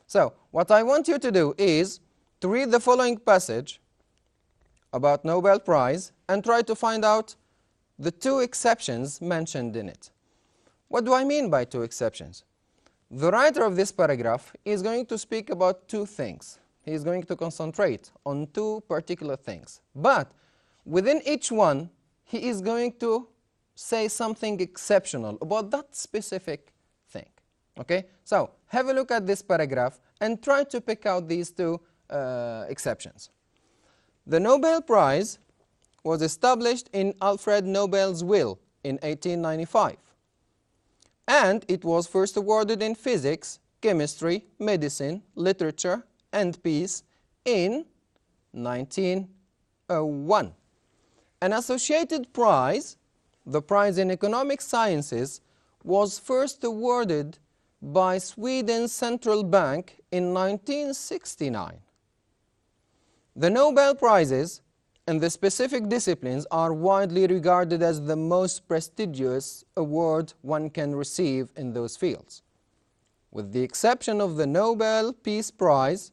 So what I want you to do is to read the following passage about Nobel Prize and try to find out the two exceptions mentioned in it. What do I mean by two exceptions? The writer of this paragraph is going to speak about two things. He is going to concentrate on two particular things. But within each one, he is going to say something exceptional about that specific thing. Okay? So have a look at this paragraph and try to pick out these two exceptions. The Nobel Prize was established in Alfred Nobel's will in 1895. And it was first awarded in physics, chemistry, medicine, literature, and peace in 1901. An associated prize, the prize in economic sciences, was first awarded by Sweden's central bank in 1969. The Nobel Prizes and the specific disciplines are widely regarded as the most prestigious award one can receive in those fields. With the exception of the Nobel Peace Prize,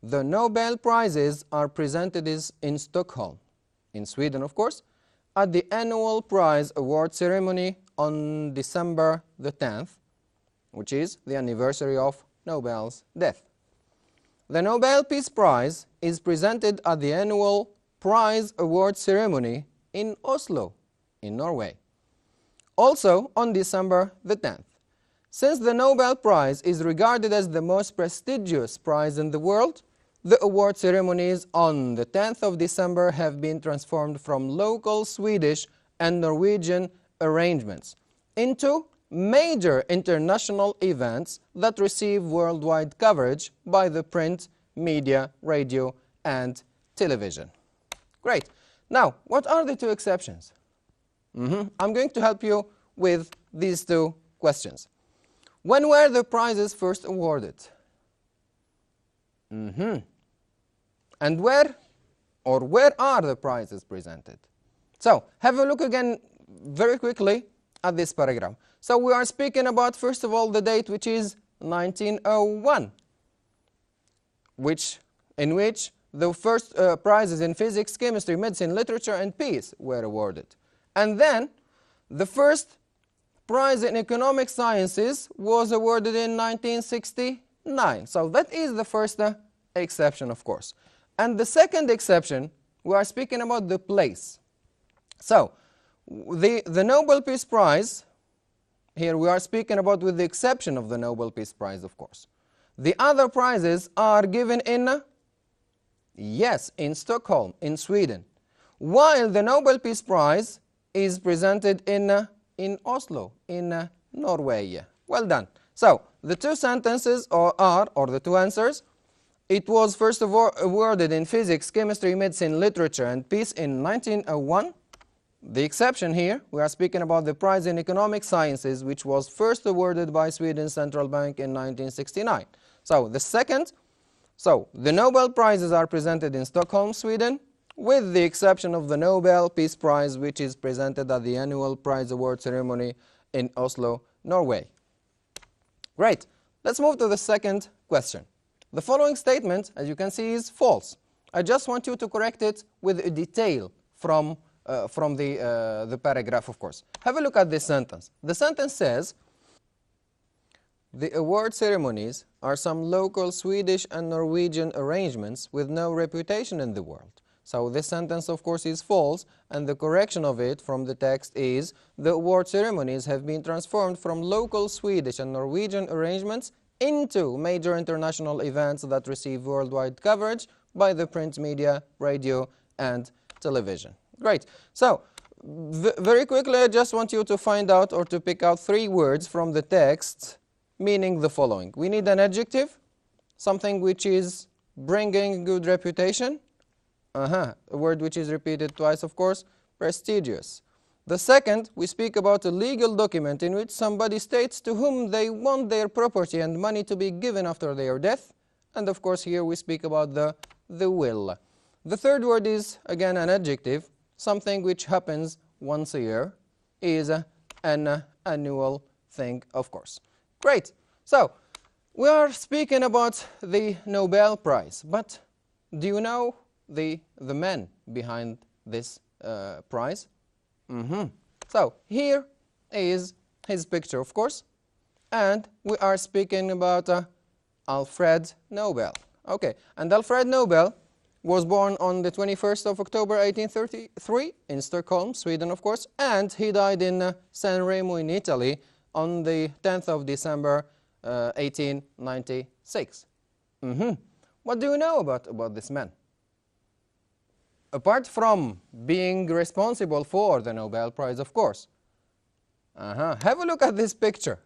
the Nobel Prizes are presented in Stockholm, in Sweden of course, at the annual prize award ceremony on December the 10th, which is the anniversary of Nobel's death. The Nobel Peace Prize is presented at the annual prize award ceremony in Oslo, in Norway, also on December the 10th. Since the Nobel Prize is regarded as the most prestigious prize in the world, the award ceremonies on the 10th of December have been transformed from local Swedish and Norwegian arrangements into major international events that receive worldwide coverage by the print, media, radio, and television. Great. Now, what are the two exceptions? I'm going to help you with these two questions. When were the prizes first awarded? And where are the prizes presented? So, have a look again very quickly at this paragraph. So, we are speaking about, first of all, the date, which is 1901, in which the first prizes in physics, chemistry, medicine, literature, and peace were awarded. And then the first prize in economic sciences was awarded in 1969. So that is the first exception, of course. And the second exception, we are speaking about the place. So the Nobel Peace Prize, here we are speaking about with the exception of the Nobel Peace Prize, of course. The other prizes are given in yes, in Stockholm, in Sweden, while the Nobel Peace Prize is presented in Oslo, in Norway. Well done. So, the two sentences or the two answers, it was first of all awarded in physics, chemistry, medicine, literature, and peace in 1901. The exception here, we are speaking about the prize in economic sciences, which was first awarded by Sweden's central bank in 1969. So, the Nobel Prizes are presented in Stockholm, Sweden, with the exception of the Nobel Peace Prize, which is presented at the annual prize award ceremony in Oslo, Norway. Great. Let's move to the second question. The following statement, as you can see, is false. I just want you to correct it with a detail from the paragraph, of course. Have a look at this sentence. The sentence says, the award ceremonies are some local Swedish and Norwegian arrangements with no reputation in the world. So this sentence, of course, is false, and the correction of it from the text is, the award ceremonies have been transformed from local Swedish and Norwegian arrangements into major international events that receive worldwide coverage by the print media, radio, and television. Great. So, very quickly, I just want you to find out or to pick out three words from the text meaning the following. We need an adjective, something which is bringing good reputation. A word which is repeated twice, of course, prestigious. The second, we speak about a legal document in which somebody states to whom they want their property and money to be given after their death. And of course, here we speak about the will. The third word is, again, an adjective, something which happens once a year, is an annual thing, of course. Great. So, We are speaking about the Nobel Prize, but do you know the men behind this prize? So here is his picture, of course, and we are speaking about Alfred Nobel. Okay, and Alfred Nobel was born on the 21st of October 1833 in Stockholm, Sweden, of course, and he died in San Remo in Italy on the 10th of December 1896. What do you know about this man? Apart from being responsible for the Nobel Prize, of course. Have a look at this picture.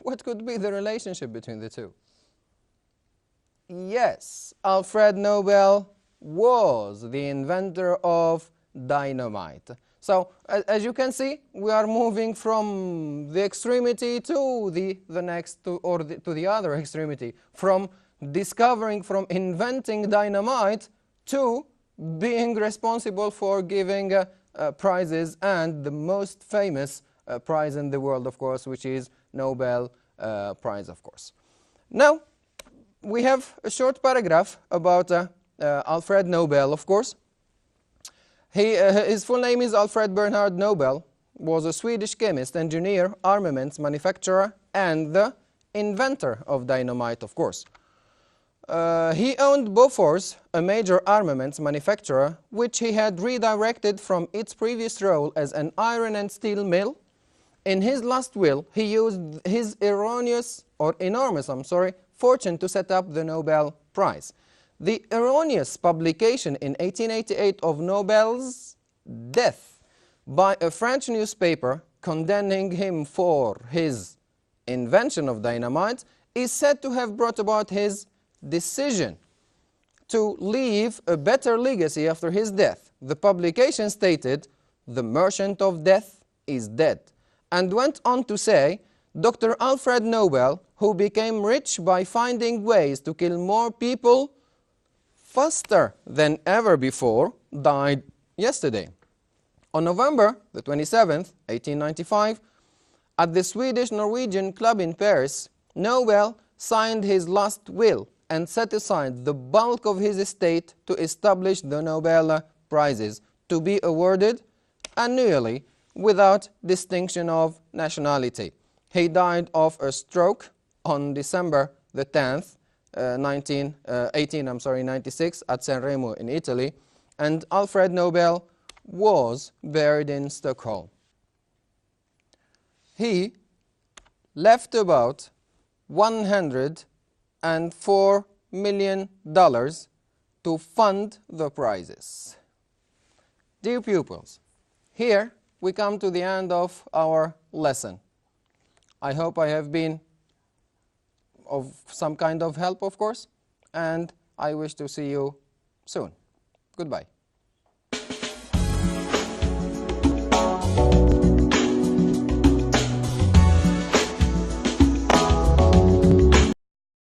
What could be the relationship between the two? Yes, Alfred Nobel was the inventor of dynamite. So, as you can see, we are moving from the extremity to the next, to the other extremity, from inventing dynamite to being responsible for giving prizes, and the most famous prize in the world, of course, which is Nobel Prize, of course. Now, we have a short paragraph about Alfred Nobel, of course. His full name is Alfred Bernhard Nobel, was a Swedish chemist, engineer, armaments manufacturer, and the inventor of dynamite, of course. He owned Bofors, a major armaments manufacturer, which he had redirected from its previous role as an iron and steel mill. In his last will, he used his enormous fortune to set up the Nobel Prize. The erroneous publication in 1888 of Nobel's death by a French newspaper condemning him for his invention of dynamite is said to have brought about his decision to leave a better legacy after his death. The publication stated, "The merchant of death is dead," and went on to say, "Dr. Alfred Nobel, who became rich by finding ways to kill more people faster than ever before, died yesterday." On November the 27th, 1895, at the Swedish-Norwegian Club in Paris, Nobel signed his last will and set aside the bulk of his estate to establish the Nobel Prizes, to be awarded annually without distinction of nationality. He died of a stroke on December the 10th, 1896 at San Remo in Italy, and Alfred Nobel was buried in Stockholm. He left about $104 million to fund the prizes. Dear pupils, here we come to the end of our lesson. I hope I have been of some kind of help, of course, and I wish to see you soon. Goodbye.